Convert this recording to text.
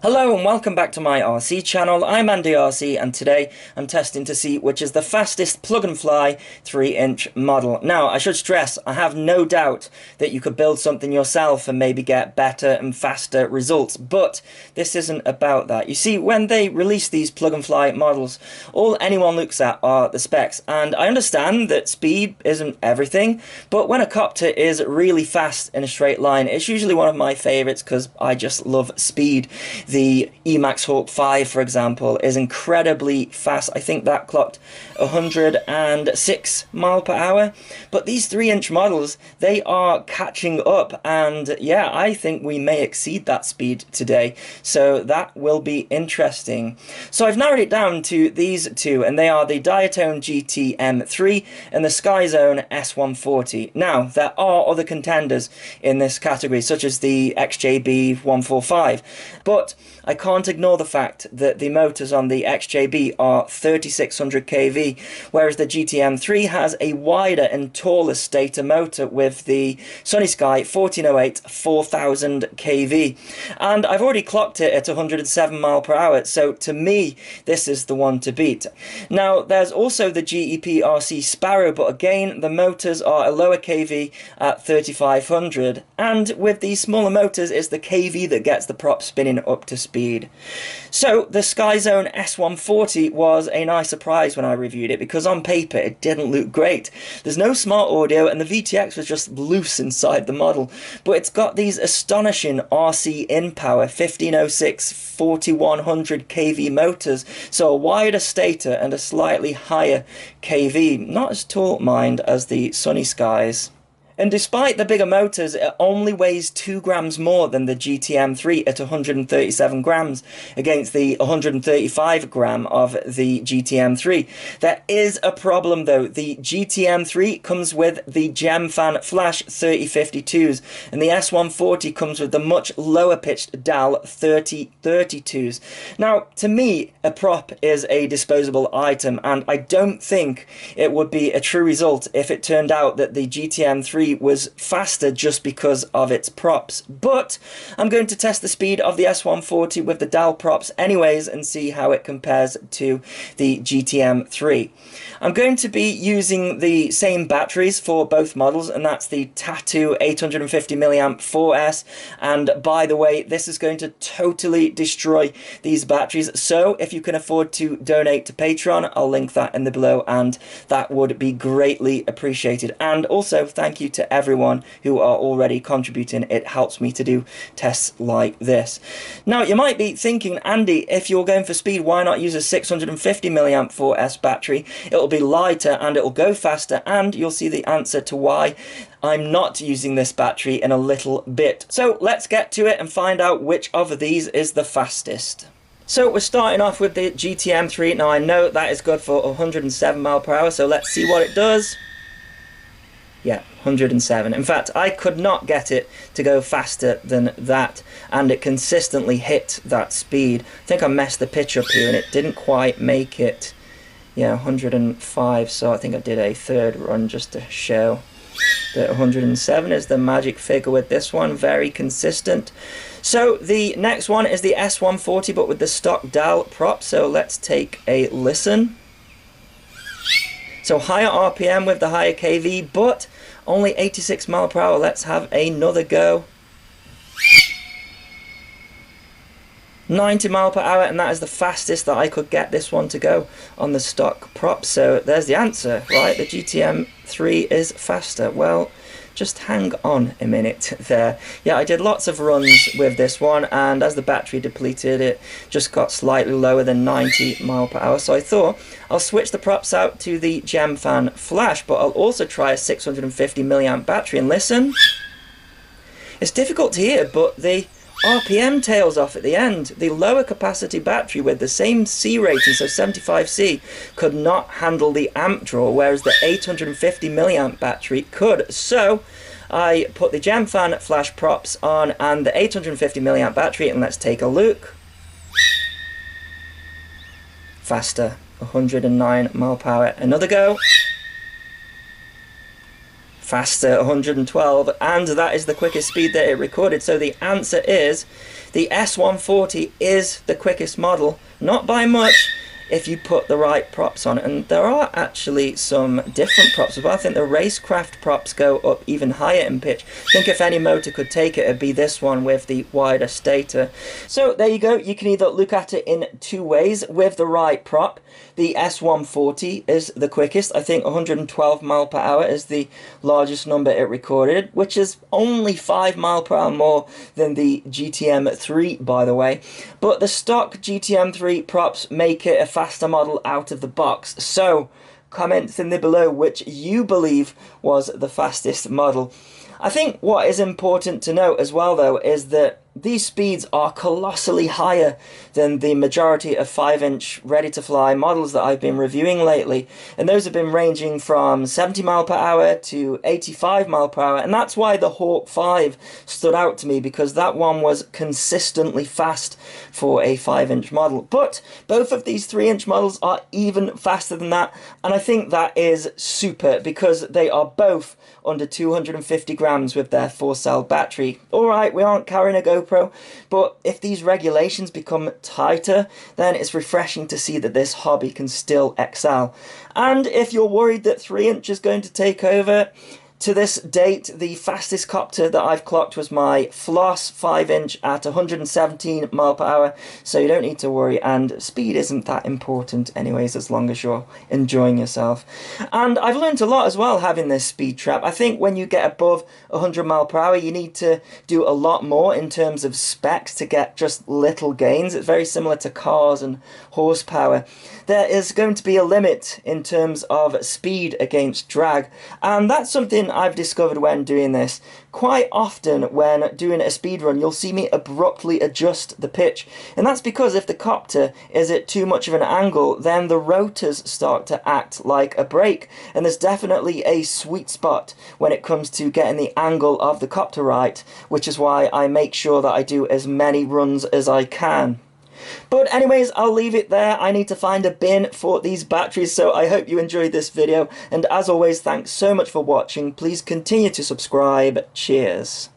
Hello and welcome back to my RC channel. I'm AndyRC and today I'm testing to see which is the fastest plug and fly 3-inch model. Now I should stress I have no doubt that you could build something yourself and maybe get better and faster results, but this isn't about that. You see, when they release these plug and fly models, all anyone looks at are the specs, and I understand that speed isn't everything, but when a copter is really fast in a straight line, it's usually one of my favorites because I just love speed. The Emax Hawk 5, for example, is incredibly fast. I think that clocked 106 miles per hour. But these 3-inch models, they are catching up, and yeah, I think we may exceed that speed today. So that will be interesting. So I've narrowed it down to these two, and they are the Diatone GT M3 and the Skyzone S140. Now, there are other contenders in this category, such as the XJB 145, but I can't ignore the fact that the motors on the XJB are 3600 kV, whereas the GTM3 has a wider and taller stator motor with the Sunny Sky 1408 4000 kV. And I've already clocked it at 107 miles per hour, so to me, this is the one to beat. Now, there's also the GEP-RC Sparrow, but again, the motors are a lower kV at 3500, and with these smaller motors, it's the kV that gets the prop spinning up to speed. So the Skyzone S140 was a nice surprise when I reviewed it, because on paper it didn't look great. There's no smart audio and the VTX was just loose inside the model, but it's got these astonishing RC in power 1506 4100 kV motors, so a wider stator and a slightly higher kV, not as tall, mind, as the Sunny Skies. And despite the bigger motors, it only weighs 2 grams more than the GTM3 at 137 grams against the 135 gram of the GTM3. There is a problem though. The GTM3 comes with the GemFan Flash 3052s, and the S140 comes with the much lower pitched DAL 3032s. Now, to me, a prop is a disposable item, and I don't think it would be a true result if it turned out that the GTM3 was faster just because of its props. But I'm going to test the speed of the S140 with the DAL props anyways and see how it compares to the GTM3. I'm going to be using the same batteries for both models, and that's the Tattoo 850 mAh 4S, and by the way, this is going to totally destroy these batteries, so if you can afford to donate to Patreon, I'll link that in the below, and that would be greatly appreciated. And also thank you to everyone who are already contributing. It helps me to do tests like this. Now, you might be thinking, Andy, if you're going for speed, why not use a 650 mAh 4S battery? It'll be lighter and it'll go faster, and you'll see the answer to why I'm not using this battery in a little bit. So let's get to it and find out which of these is the fastest. So we're starting off with the GTM3. Now I know that is good for 107 miles per hour, so let's see what it does. Yeah, 107. In fact, I could not get it to go faster than that, and it consistently hit that speed. I think I messed the pitch up here and it didn't quite make it. Yeah, 105, so I think I did a third run just to show that 107 is the magic figure with this one. Very consistent. So the next one is the S140, but with the stock DAL prop, so let's take a listen. So higher RPM with the higher kV, but only 86 miles per hour. Let's have another go. 90 miles per hour, and that is the fastest that I could get this one to go on the stock prop. So there's the answer, right? The GTM3 is faster. Well, just hang on a minute there. Yeah, I did lots of runs with this one, and as the battery depleted, it just got slightly lower than 90 miles per hour. So I thought I'll switch the props out to the GemFan Flash, but I'll also try a 650 mAh battery, and listen. It's difficult to hear, but the RPM tails off at the end. The lower capacity battery with the same C rating, so 75C, could not handle the amp draw, whereas the 850 mAh battery could. So I put the GemFan Flash props on and the 850 mAh battery, and let's take a look. Faster, 109 miles per hour. Another go. faster, 112, and that is the quickest speed that it recorded. So the answer is The S140 is the quickest model, not by much, if you put the right props on it. And there are actually some different props as well. I think the racecraft props go up even higher in pitch. I think if any motor could take it, it'd be this one with the wider stator. So there you go. You can either look at it in two ways. With the right prop, the S140 is the quickest. I think 112 mile per hour is the largest number it recorded, which is only 5 mile per hour more than the GTM3, by the way. But the stock GTM3 props make it a faster model out of the box. So comment in the below which you believe was the fastest model. I think what is important to note as well, though, is that these speeds are colossally higher than the majority of 5-inch ready-to-fly models that I've been reviewing lately, and those have been ranging from 70 mile per hour to 85 mile per hour, and that's why the Hawk 5 stood out to me, because that one was consistently fast for a 5-inch model. But both of these 3-inch models are even faster than that, and I think that is super, because they are both under 250 grams with their 4-cell battery. Alright, we aren't carrying a GoPro, but if these regulations become tighter, then it's refreshing to see that this hobby can still excel. And if you're worried that 3-inch is going to take over, to this date, the fastest copter that I've clocked was my Floss 5-inch at 117 mile per hour, so you don't need to worry, and speed isn't that important anyways, as long as you're enjoying yourself. And I've learned a lot as well having this speed trap. I think when you get above 100 mile per hour, you need to do a lot more in terms of specs to get just little gains. It's very similar to cars and horsepower. There is going to be a limit in terms of speed against drag, and that's something I've discovered when doing this. Quite often when doing a speed run, you'll see me abruptly adjust the pitch, and that's because if the copter is at too much of an angle, then the rotors start to act like a brake, and there's definitely a sweet spot when it comes to getting the angle of the copter right, which is why I make sure that I do as many runs as I can. But anyways, I'll leave it there. I need to find a bin for these batteries, so I hope you enjoyed this video, and as always, thanks so much for watching. Please continue to subscribe. Cheers.